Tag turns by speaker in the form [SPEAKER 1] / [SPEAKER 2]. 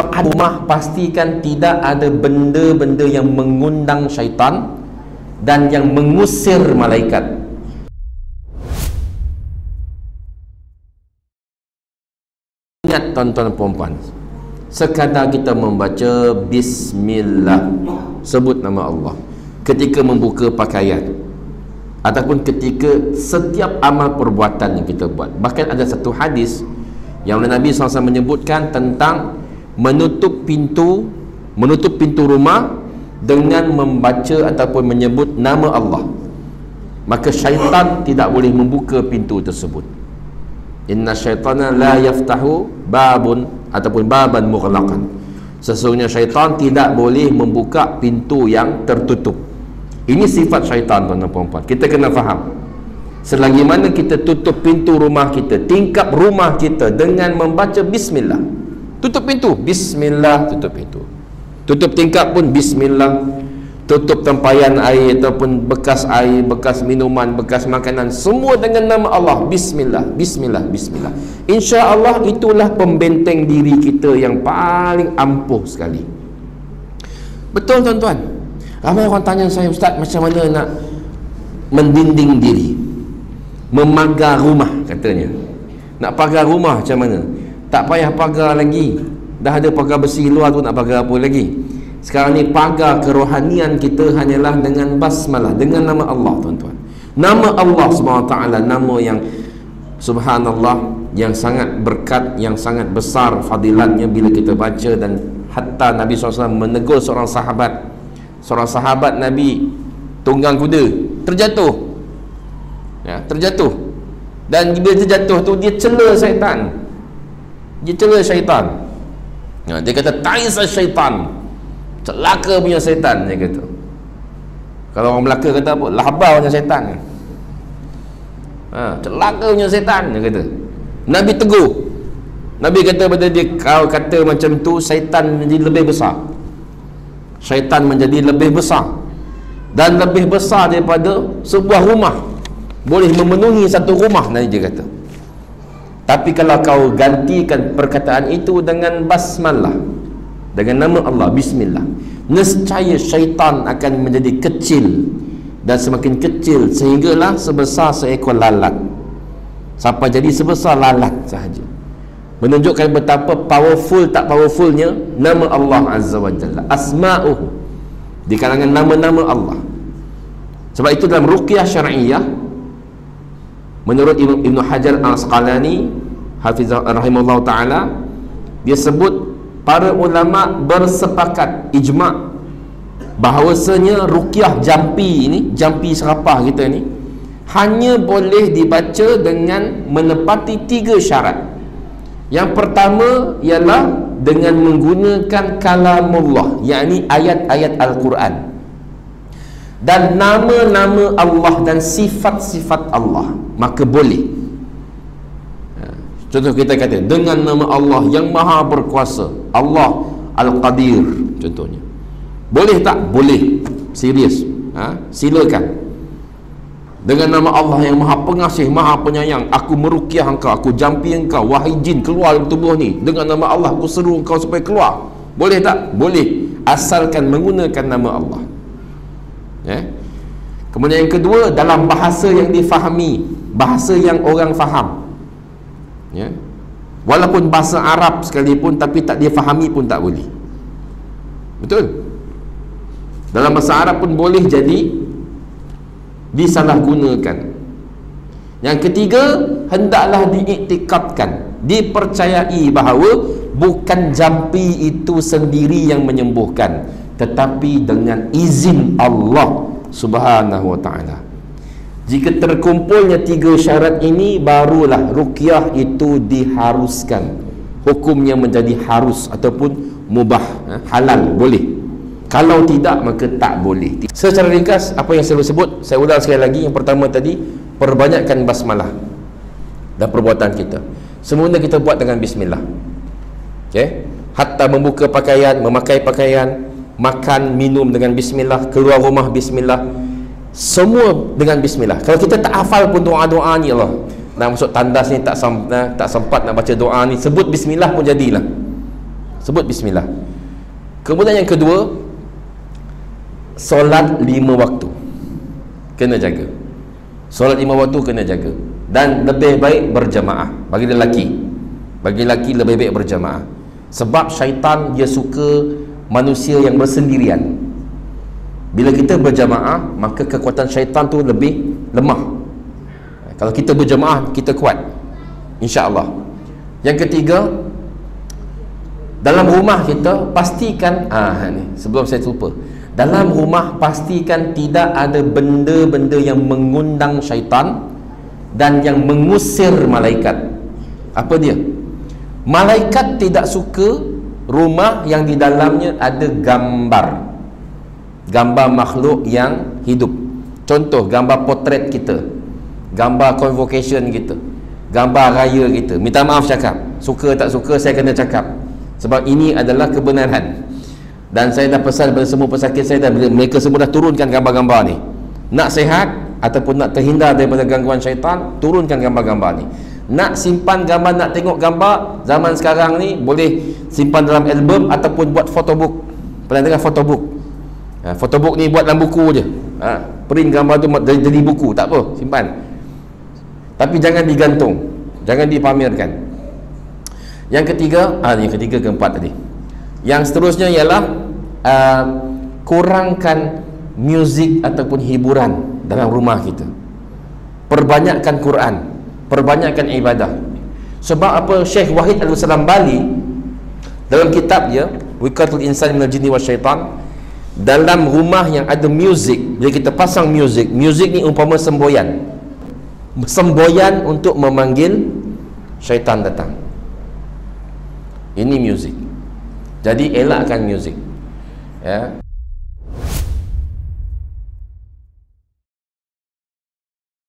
[SPEAKER 1] rumah, pastikan tidak ada benda-benda yang mengundang syaitan dan yang mengusir malaikat. Ingat tuan-tuan perempuan, sekadar kita membaca bismillah, sebut nama Allah ketika membuka pakaian ataupun ketika setiap amal perbuatan yang kita buat. Bahkan ada satu hadis yang Nabi SAW menyebutkan tentang menutup pintu rumah dengan membaca ataupun menyebut nama Allah, maka syaitan tidak boleh membuka pintu tersebut. Inna syaitana la yaftahu babun ataupun baban mughlaqan. Sesungguhnya syaitan tidak boleh membuka pintu yang tertutup. Ini sifat syaitan, tuan-tuan puan-puan. Kita kena faham. Selagi mana kita tutup pintu rumah kita, tingkap rumah kita dengan membaca bismillah. Tutup pintu, bismillah, tutup pintu. Tutup tingkap pun bismillah. Tutup tempayan air ataupun bekas air, bekas minuman, bekas makanan, semua dengan nama Allah. Bismillah, bismillah, bismillah. InsyaAllah itulah pembenteng diri kita yang paling ampuh sekali. Betul tuan-tuan. Ramai orang tanya saya, Ustaz, macam mana nak mendinding diri, memagar rumah katanya. Nak pagar rumah macam mana? Tak payah pagar lagi. Dah ada pagar besi luar tu, nak pagar apa lagi? Sekarang ni pagar kerohanian kita hanyalah dengan basmalah, dengan nama Allah, tuan-tuan. Nama Allah SWT, nama yang subhanallah, yang sangat berkat, yang sangat besar fadilatnya bila kita baca. Dan hatta Nabi SAW menegur seorang sahabat Nabi tunggang kuda, terjatuh, ya, terjatuh. Dan bila terjatuh tu dia cela syaitan. Dia cela syaitan. Ya, dia kata ta'isa syaitan, celaka punya syaitan, dia kata. Kalau orang Melaka kata apa? Lahbau punya syaitan. Celaka punya syaitan, dia kata. Nabi tegur. Nabi kata pada dia, kau kata macam tu, syaitan menjadi lebih besar. Syaitan menjadi lebih besar dan lebih besar daripada sebuah rumah. Boleh memenuhi satu rumah, Nabi dia kata. Tapi kalau kau gantikan perkataan itu dengan basmalah, dengan nama Allah, bismillah, nescaya syaitan akan menjadi kecil dan semakin kecil sehinggalah sebesar seekor lalat, sampai jadi sebesar lalat sahaja. Menunjukkan betapa powerful tak powerfulnya nama Allah Azza wa Jalla, asma'uhu, di kalangan nama-nama Allah. Sebab itu dalam ruqyah syar'iyah, menurut Ibn Hajar Al-Asqalani hafizah rahimahullah ta'ala, dia sebut para ulama bersepakat ijma' bahawasanya ruqyah jampi ini, jampi serapah kita ni, hanya boleh dibaca dengan menepati 3 syarat. Yang pertama ialah dengan menggunakan kalamullah, yakni ayat-ayat Al-Quran, dan nama-nama Allah dan sifat-sifat Allah, maka boleh. Contoh kita kata dengan nama Allah yang maha berkuasa, Allah Al-Qadir contohnya. Boleh tak? Boleh. Serius. Silakan. Dengan nama Allah yang maha pengasih, maha penyayang, aku meruqyah engkau, aku jampi engkau, wahai jin keluar dari tubuh ni, dengan nama Allah aku seru engkau supaya keluar. Boleh tak? Boleh, asalkan menggunakan nama Allah. Ya. Kemudian yang kedua, dalam bahasa yang difahami, bahasa yang orang faham. Ya. Walaupun bahasa Arab sekalipun, tapi tak dia fahami pun tak boleh. Betul? Dalam bahasa Arab pun boleh jadi disalahgunakan. Yang ketiga, hendaklah diiktikadkan, dipercayai bahawa bukan jampi itu sendiri yang menyembuhkan, tetapi dengan izin Allah Subhanahu wa ta'ala. Jika terkumpulnya 3 syarat ini, barulah ruqyah itu diharuskan, hukumnya menjadi harus ataupun mubah, halal, boleh. Kalau tidak, maka tak boleh. Secara ringkas, apa yang saya sebut, saya ulang sekali lagi. Yang pertama tadi, perbanyakkan basmalah dan perbuatan kita. Semula kita buat dengan bismillah. Okay? Hatta membuka pakaian, memakai pakaian, makan, minum dengan bismillah, keluar rumah bismillah, semua dengan bismillah. Kalau kita tak hafal pun doa-doa ni, Allah nak masuk tandas ni tak sempat nak baca doa ni, sebut bismillah pun jadilah. sebut bismillah. Kemudian yang kedua, solat 5 waktu kena jaga. Solat 5 waktu kena jaga, dan lebih baik berjamaah. Bagi lelaki lebih baik berjamaah, sebab syaitan dia suka manusia yang bersendirian. Bila kita berjamaah, maka kekuatan syaitan tu lebih lemah. Kalau kita berjamaah, kita kuat, insya-Allah. Yang ketiga, dalam rumah kita pastikan, ni sebelum saya lupa, dalam rumah pastikan tidak ada benda-benda yang mengundang syaitan dan yang mengusir malaikat. Apa dia? Malaikat tidak suka rumah yang di dalamnya ada gambar makhluk yang hidup. Contoh, gambar potret kita, gambar convocation kita, gambar raya kita. Minta maaf cakap, suka tak suka saya kena cakap, sebab ini adalah kebenaran. Dan saya dah pesan kepada semua pesakit saya, dan mereka semua dah turunkan gambar-gambar ni. Nak sihat ataupun nak terhindar daripada gangguan syaitan, turunkan gambar-gambar ni. Nak simpan gambar, nak tengok gambar, zaman sekarang ni boleh simpan dalam album ataupun buat photobook. Pernah dengar photobook? Photobook ni buat dalam buku je. Print gambar tu jadi buku, tak apa, simpan. Tapi jangan digantung, jangan dipamerkan. Yang ketiga, keempat tadi. Yang seterusnya ialah kurangkan muzik ataupun hiburan dalam rumah kita. Perbanyakkan Quran, perbanyakkan ibadah. Sebab apa? Syekh Wahid Al-Salam Bali dalam kitab dia Wiqatul Insan Minal Jinni Wasyaitan, dalam rumah yang ada muzik, bila kita pasang muzik ni umpama semboyan untuk memanggil syaitan datang. Ini muzik. Jadi elakkan muzik, ya.